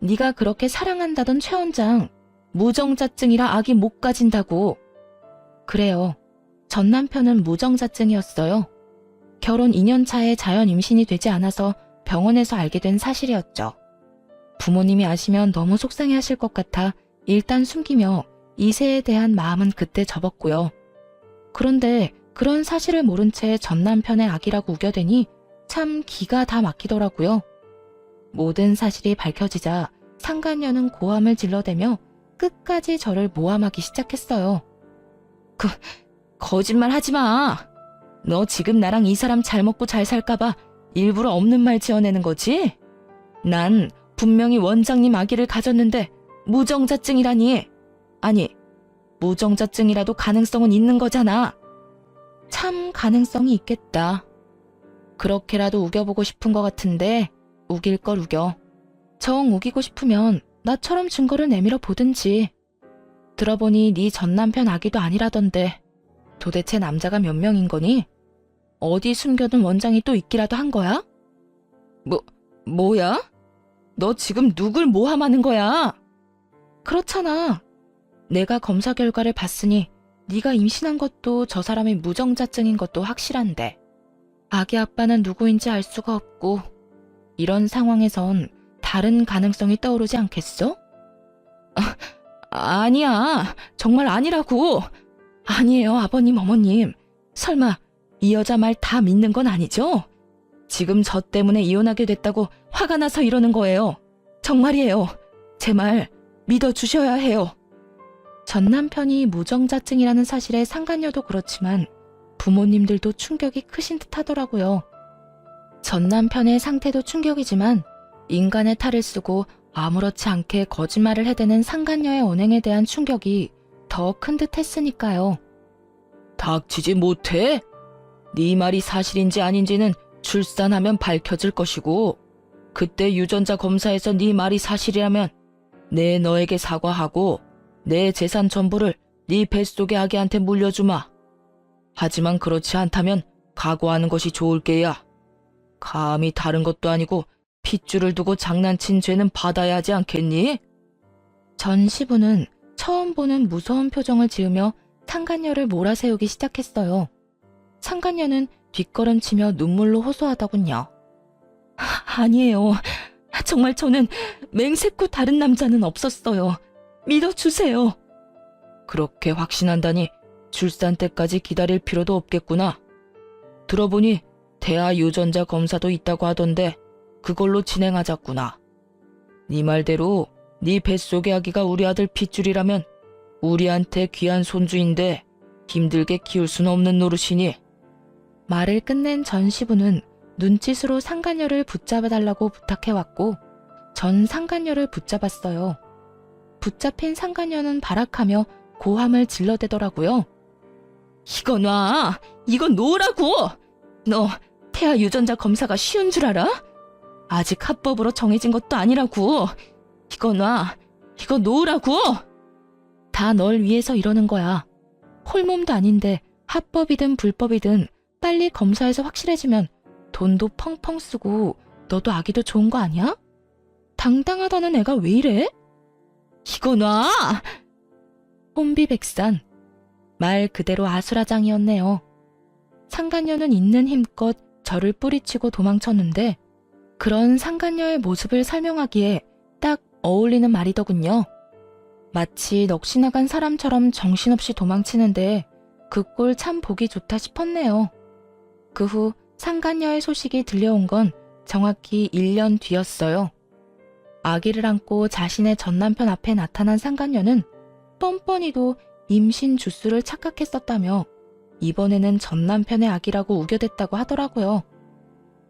네가 그렇게 사랑한다던 최 원장 무정자증이라 아기 못 가진다고. 그래요. 전 남편은 무정자증이었어요. 결혼 2년 차에 자연 임신이 되지 않아서 병원에서 알게 된 사실이었죠. 부모님이 아시면 너무 속상해하실 것 같아 일단 숨기며 이세에 대한 마음은 그때 접었고요. 그런데 그런 사실을 모른 채 전 남편의 아기라고 우겨대니 참 기가 다 막히더라고요. 모든 사실이 밝혀지자 상간녀는 고함을 질러대며 끝까지 저를 모함하기 시작했어요. 거짓말 하지 마. 너 지금 나랑 이 사람 잘 먹고 잘 살까봐 일부러 없는 말 지어내는 거지? 난 분명히 원장님 아기를 가졌는데 무정자증이라니. 아니, 무정자증이라도 가능성은 있는 거잖아. 참 가능성이 있겠다. 그렇게라도 우겨보고 싶은 것 같은데 우길 걸 우겨. 정 우기고 싶으면 나처럼 증거를 내밀어 보든지. 들어보니 네 전 남편 아기도 아니라던데 도대체 남자가 몇 명인 거니? 어디 숨겨둔 원장이 또 있기라도 한 거야? 뭐야? 너 지금 누굴 모함하는 거야? 그렇잖아. 내가 검사 결과를 봤으니 네가 임신한 것도 저 사람이 무정자증인 것도 확실한데 아기 아빠는 누구인지 알 수가 없고 이런 상황에선 다른 가능성이 떠오르지 않겠어? 아니야. 정말 아니라고. 아니에요, 아버님, 어머님. 설마 이 여자 말 다 믿는 건 아니죠? 지금 저 때문에 이혼하게 됐다고 화가 나서 이러는 거예요. 정말이에요. 제 말 믿어주셔야 해요. 전 남편이 무정자증이라는 사실에 상간녀도 그렇지만 부모님들도 충격이 크신 듯 하더라고요. 전 남편의 상태도 충격이지만 인간의 탈을 쓰고 아무렇지 않게 거짓말을 해대는 상간녀의 언행에 대한 충격이 더 큰 듯 했으니까요. 닥치지 못해? 네 말이 사실인지 아닌지는 출산하면 밝혀질 것이고 그때 유전자 검사에서 네 말이 사실이라면 내 너에게 사과하고 내 재산 전부를 네 뱃속의 아기한테 물려주마. 하지만 그렇지 않다면 각오하는 것이 좋을 게야. 감히 다른 것도 아니고 핏줄을 두고 장난친 죄는 받아야 하지 않겠니? 전 시부는 처음 보는 무서운 표정을 지으며 상간녀를 몰아세우기 시작했어요. 상간녀는 뒷걸음치며 눈물로 호소하더군요. 아니에요. 정말 저는 맹세코 다른 남자는 없었어요. 믿어주세요. 그렇게 확신한다니 출산 때까지 기다릴 필요도 없겠구나. 들어보니 태아 유전자 검사도 있다고 하던데 그걸로 진행하자꾸나. 네 말대로 네 뱃속의 아기가 우리 아들 핏줄이라면 우리한테 귀한 손주인데 힘들게 키울 수는 없는 노릇이니. 말을 끝낸 전 시부는 눈짓으로 상간녀를 붙잡아달라고 부탁해왔고 전 상간녀를 붙잡았어요. 붙잡힌 상간녀는 발악하며 고함을 질러대더라고요. 이거 놔! 이거 놓으라고! 너 태아 유전자 검사가 쉬운 줄 알아? 아직 합법으로 정해진 것도 아니라고. 이거 놔. 이거 놓으라고. 다 널 위해서 이러는 거야. 홀몸도 아닌데 합법이든 불법이든 빨리 검사해서 확실해지면 돈도 펑펑 쓰고 너도 아기도 좋은 거 아니야? 당당하다는 애가 왜 이래? 이거 놔! 혼비백산. 말 그대로 아수라장이었네요. 상간녀는 있는 힘껏 저를 뿌리치고 도망쳤는데 그런 상간녀의 모습을 설명하기에 딱 어울리는 말이더군요. 마치 넋이 나간 사람처럼 정신없이 도망치는데 그 꼴 참 보기 좋다 싶었네요. 그 후 상간녀의 소식이 들려온 건 정확히 1년 뒤였어요. 아기를 안고 자신의 전남편 앞에 나타난 상간녀는 뻔뻔히도 임신 주수를 착각했었다며 이번에는 전남편의 아기라고 우겨댔다고 하더라고요.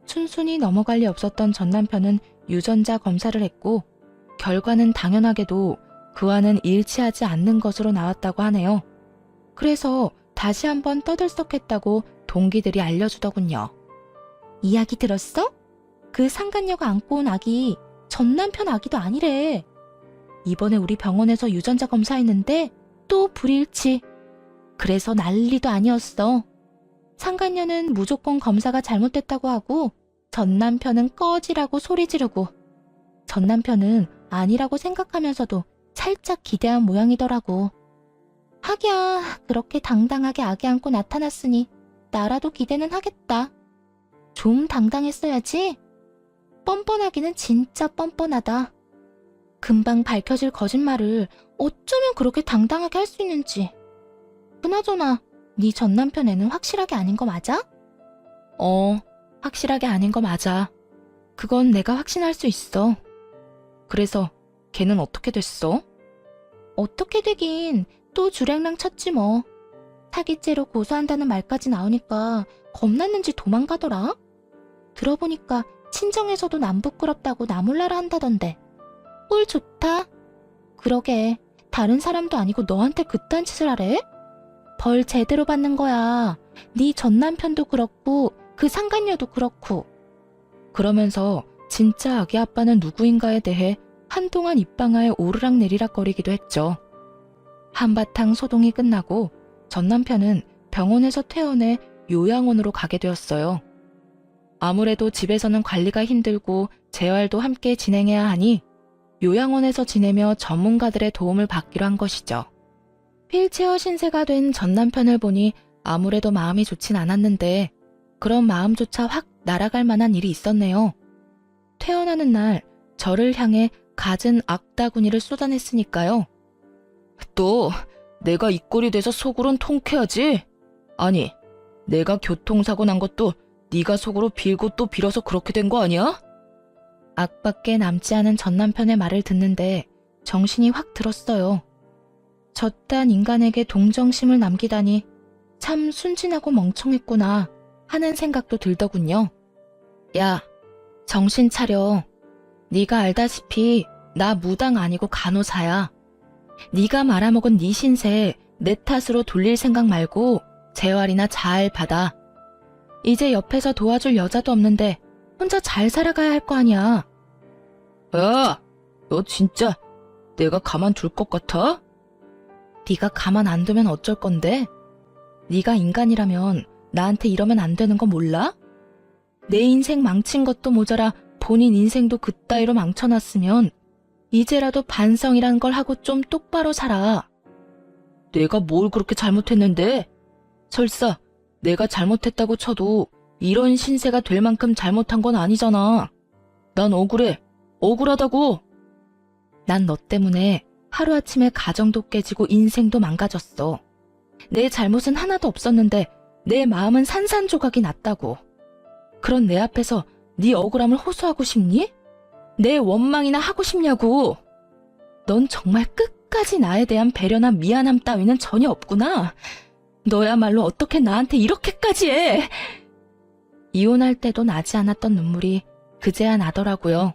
순순히 넘어갈 리 없었던 전남편은 유전자 검사를 했고 결과는 당연하게도 그와는 일치하지 않는 것으로 나왔다고 하네요. 그래서 다시 한번 떠들썩했다고 동기들이 알려주더군요. 이야기 들었어? 그 상간녀가 안고 온 아기 전남편 아기도 아니래. 이번에 우리 병원에서 유전자 검사했는데 또 불일치. 그래서 난리도 아니었어. 상간녀는 무조건 검사가 잘못됐다고 하고 전남편은 꺼지라고 소리 지르고 전남편은 아니라고 생각하면서도 살짝 기대한 모양이더라고. 하기야 그렇게 당당하게 아기 안고 나타났으니 나라도 기대는 하겠다. 좀 당당했어야지. 뻔뻔하기는 진짜 뻔뻔하다. 금방 밝혀질 거짓말을 어쩌면 그렇게 당당하게 할 수 있는지. 그나저나 네 전남편 애는 확실하게 아닌 거 맞아? 확실하게 아닌 거 맞아. 그건 내가 확신할 수 있어. 그래서 걔는 어떻게 됐어? 어떻게 되긴 또 주랭랑 쳤지 뭐. 사기죄로 고소한다는 말까지 나오니까 겁났는지 도망가더라. 들어보니까 친정에서도 남 부끄럽다고 나 몰라라 한다던데. 꼴 좋다. 그러게 다른 사람도 아니고 너한테 그딴 짓을 하래? 벌 제대로 받는 거야. 네 전남편도 그렇고 그 상간녀도 그렇고. 그러면서 진짜 아기 아빠는 누구인가에 대해 한동안 입방아에 오르락내리락 거리기도 했죠. 한바탕 소동이 끝나고 전남편은 병원에서 퇴원해 요양원으로 가게 되었어요. 아무래도 집에서는 관리가 힘들고 재활도 함께 진행해야 하니 요양원에서 지내며 전문가들의 도움을 받기로 한 것이죠. 휠체어 신세가 된 전남편을 보니 아무래도 마음이 좋진 않았는데 그런 마음조차 확 날아갈 만한 일이 있었네요. 퇴원하는 날 저를 향해 갖은 악다구니를 쏟아냈으니까요. 또 내가 이 꼴이 돼서 속으론 통쾌하지? 아니, 내가 교통사고 난 것도 네가 속으로 빌고 또 빌어서 그렇게 된 거 아니야? 악밖에 남지 않은 전남편의 말을 듣는데 정신이 확 들었어요. 저딴 인간에게 동정심을 남기다니 참 순진하고 멍청했구나 하는 생각도 들더군요. 야, 정신 차려. 네가 알다시피 나 무당 아니고 간호사야. 네가 말아먹은 네 신세 내 탓으로 돌릴 생각 말고 재활이나 잘 받아. 이제 옆에서 도와줄 여자도 없는데 혼자 잘 살아가야 할 거 아니야. 야, 너 진짜 내가 가만 둘 것 같아? 네가 가만 안 두면 어쩔 건데? 네가 인간이라면 나한테 이러면 안 되는 거 몰라? 내 인생 망친 것도 모자라 본인 인생도 그따위로 망쳐놨으면 이제라도 반성이란 걸 하고 좀 똑바로 살아. 내가 뭘 그렇게 잘못했는데? 설사 내가 잘못했다고 쳐도 이런 신세가 될 만큼 잘못한 건 아니잖아. 난 억울해. 억울하다고. 난 너 때문에 하루아침에 가정도 깨지고 인생도 망가졌어. 내 잘못은 하나도 없었는데 내 마음은 산산조각이 났다고. 그런 내 앞에서 네 억울함을 호소하고 싶니? 내 원망이나 하고 싶냐고. 넌 정말 끝까지 나에 대한 배려나 미안함 따위는 전혀 없구나. 너야말로 어떻게 나한테 이렇게까지 해. 이혼할 때도 나지 않았던 눈물이 그제야 나더라고요.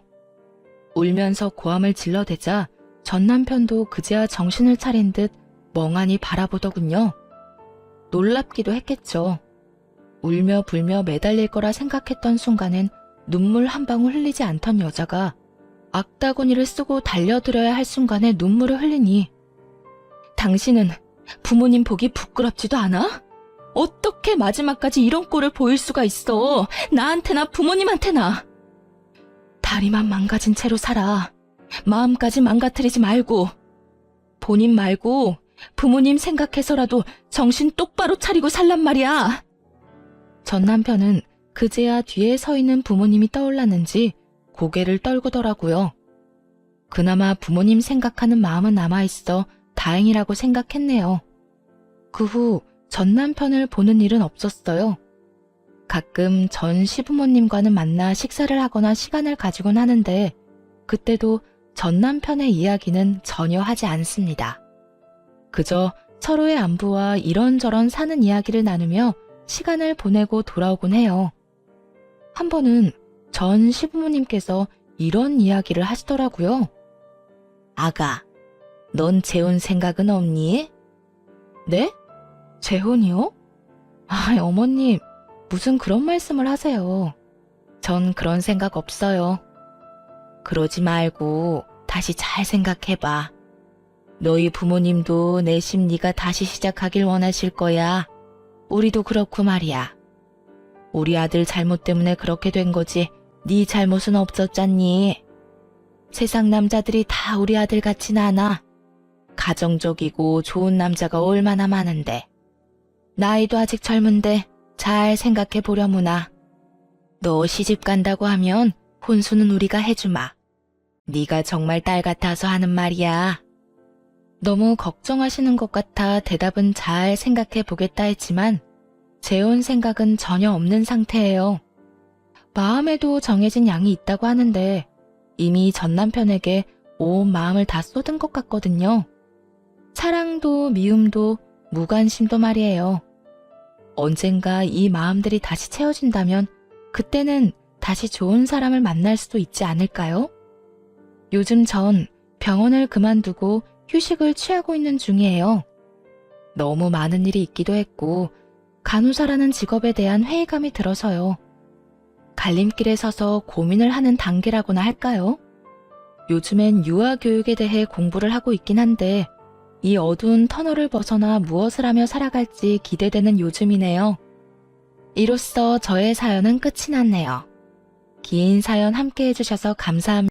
울면서 고함을 질러대자 전 남편도 그제야 정신을 차린 듯 멍하니 바라보더군요. 놀랍기도 했겠죠. 울며 불며 매달릴 거라 생각했던 순간엔 눈물 한 방울 흘리지 않던 여자가 악다구니를 쓰고 달려들어야 할 순간에 눈물을 흘리니 당신은 부모님 보기 부끄럽지도 않아? 어떻게 마지막까지 이런 꼴을 보일 수가 있어? 나한테나 부모님한테나. 다리만 망가진 채로 살아. 마음까지 망가뜨리지 말고. 본인 말고 부모님 생각해서라도 정신 똑바로 차리고 살란 말이야. 전 남편은 그제야 뒤에 서 있는 부모님이 떠올랐는지 고개를 떨구더라고요. 그나마 부모님 생각하는 마음은 남아있어 다행이라고 생각했네요. 그 후 전 남편을 보는 일은 없었어요. 가끔 전 시부모님과는 만나 식사를 하거나 시간을 가지곤 하는데 그때도 전 남편의 이야기는 전혀 하지 않습니다. 그저 서로의 안부와 이런저런 사는 이야기를 나누며 시간을 보내고 돌아오곤 해요. 한 번은 전 시부모님께서 이런 이야기를 하시더라고요. 아가, 넌 재혼 생각은 없니? 네? 재혼이요? 아, 어머님, 무슨 그런 말씀을 하세요. 전 그런 생각 없어요. 그러지 말고 다시 잘 생각해봐. 너희 부모님도 내심 네가 다시 시작하길 원하실 거야. 우리도 그렇고 말이야. 우리 아들 잘못 때문에 그렇게 된 거지 네 잘못은 없었잖니. 세상 남자들이 다 우리 아들 같진 않아. 가정적이고 좋은 남자가 얼마나 많은데. 나이도 아직 젊은데 잘 생각해 보려무나. 너 시집 간다고 하면 혼수는 우리가 해주마. 네가 정말 딸 같아서 하는 말이야. 너무 걱정하시는 것 같아 대답은 잘 생각해 보겠다 했지만 재혼 생각은 전혀 없는 상태예요. 마음에도 정해진 양이 있다고 하는데 이미 전 남편에게 온 마음을 다 쏟은 것 같거든요. 사랑도 미움도 무관심도 말이에요. 언젠가 이 마음들이 다시 채워진다면 그때는 다시 좋은 사람을 만날 수도 있지 않을까요? 요즘 전 병원을 그만두고 휴식을 취하고 있는 중이에요. 너무 많은 일이 있기도 했고 간호사라는 직업에 대한 회의감이 들어서요. 갈림길에 서서 고민을 하는 단계라고나 할까요? 요즘엔 유아교육에 대해 공부를 하고 있긴 한데 이 어두운 터널을 벗어나 무엇을 하며 살아갈지 기대되는 요즘이네요. 이로써 저의 사연은 끝이 났네요. 긴 사연 함께 해주셔서 감사합니다.